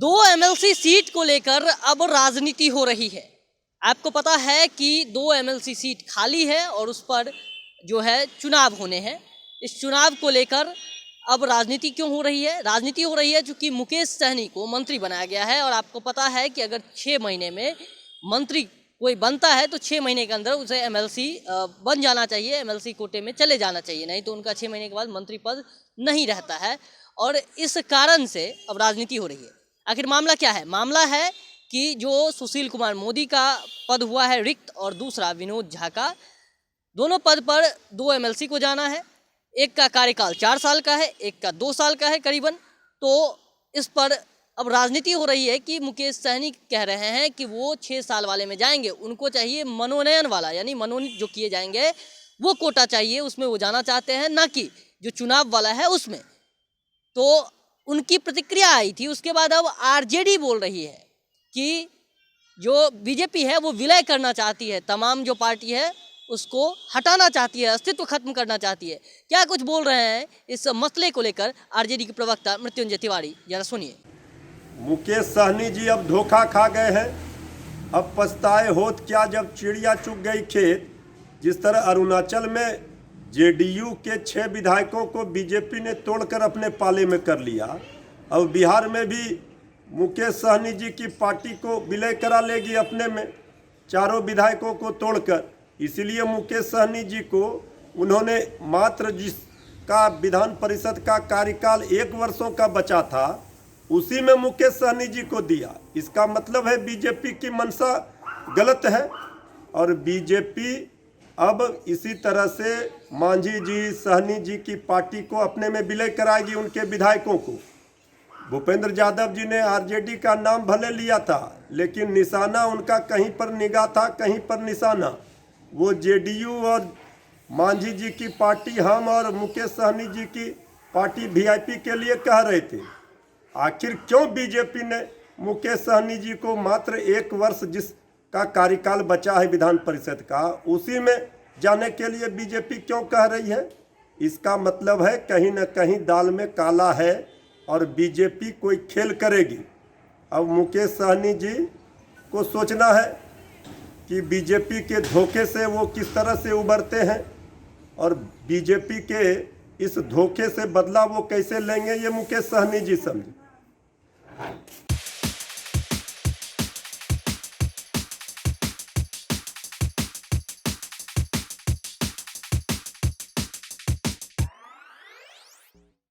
दो MLC seat को लेकर अब राजनीति हो रही है। आपको पता है कि दो एमएलसी सीट खाली है और उस पर जो है चुनाव होने हैं। इस चुनाव को लेकर अब राजनीति क्यों हो रही है? राजनीति हो रही है क्योंकि मुकेश सहनी को मंत्री बनाया गया है और आपको पता है कि अगर 6 महीने में मंत्री कोई बनता है तो 6 महीने के अंदर उसे एमएलसी बन जाना चाहिए, एमएलसी कोटे में चले जाना चाहिए, नहीं तो उनका 6 महीने के बाद मंत्री पद नहीं रहता है। और इस कारण से अब राजनीति हो रही है। आखिर मामला क्या है? मामला है कि जो सुशील कुमार मोदी का पद हुआ है रिक्त और दूसरा विनोद झा का, दोनों पद पर 2 एमएलसी को जाना है। एक का कार्यकाल 4 साल का है, एक का 2 साल का है करीबन। तो इस पर अब राजनीति हो रही है कि मुकेश सहनी कह रहे हैं कि वो 6 साल वाले में जाएंगे, उनको चाहिए मनोनयन वाला, यानी मनोनीत जो किए जाएंगे वो कोटा चाहिए, उसमें वो जाना चाहते हैं, ना कि जो चुनाव वाला है उसमें। तो उनकी प्रतिक्रिया आई थी। उसके बाद अब आरजेडी बोल रही है कि जो बीजेपी है वो विलय करना चाहती है, तमाम जो पार्टी है उसको हटाना चाहती है, अस्तित्व खत्म करना चाहती है। क्या कुछ बोल रहे हैं इस मसले को लेकर आरजेडी के प्रवक्ता मृत्युंजय तिवारी, जरा सुनिए। मुकेश सहनी जी अब धोखा खा गए हैं। अब पछताए होत क्या जब चिड़िया चुग गई खेत। जिस तरह अरुणाचल में जेडीयू के 6 विधायकों को बीजेपी ने तोड़कर अपने पाले में कर लिया, अब बिहार में भी मुकेश सहनी जी की पार्टी को विलय करा लेगी अपने में, 4 विधायकों को तोड़कर। इसीलिए मुकेश सहनी जी को उन्होंने मात्र जिसका विधान परिषद का कार्यकाल 1 वर्षों का बचा था उसी में मुकेश सहनी जी को दिया। इसका मतलब है बीजेपी की मंशा गलत है और बीजेपी अब इसी तरह से मांझी जी, सहनी जी की पार्टी को अपने में विलय कराएगी, उनके विधायकों को। भूपेंद्र यादव जी ने आरजेडी का नाम भले लिया था, लेकिन निशाना उनका कहीं पर निगाह था, कहीं पर निशाना वो जेडीयू और मांझी जी की पार्टी हम और मुकेश सहनी जी की पार्टी वीआईपी के लिए कह रहे थे। आखिर क्यों बीजेपी ने मुकेश सहनी जी को मात्र 1 वर्ष जिसका कार्यकाल बचा है विधान परिषद का, उसी में जाने के लिए बीजेपी क्यों कह रही है? इसका मतलब है कहीं न कहीं दाल में काला है और बीजेपी कोई खेल करेगी। अब मुकेश सहनी जी को सोचना है कि बीजेपी के धोखे से वो किस तरह से उबरते हैं और बीजेपी के इस धोखे से बदला वो कैसे लेंगे, ये मुकेश सहनी जी समझे।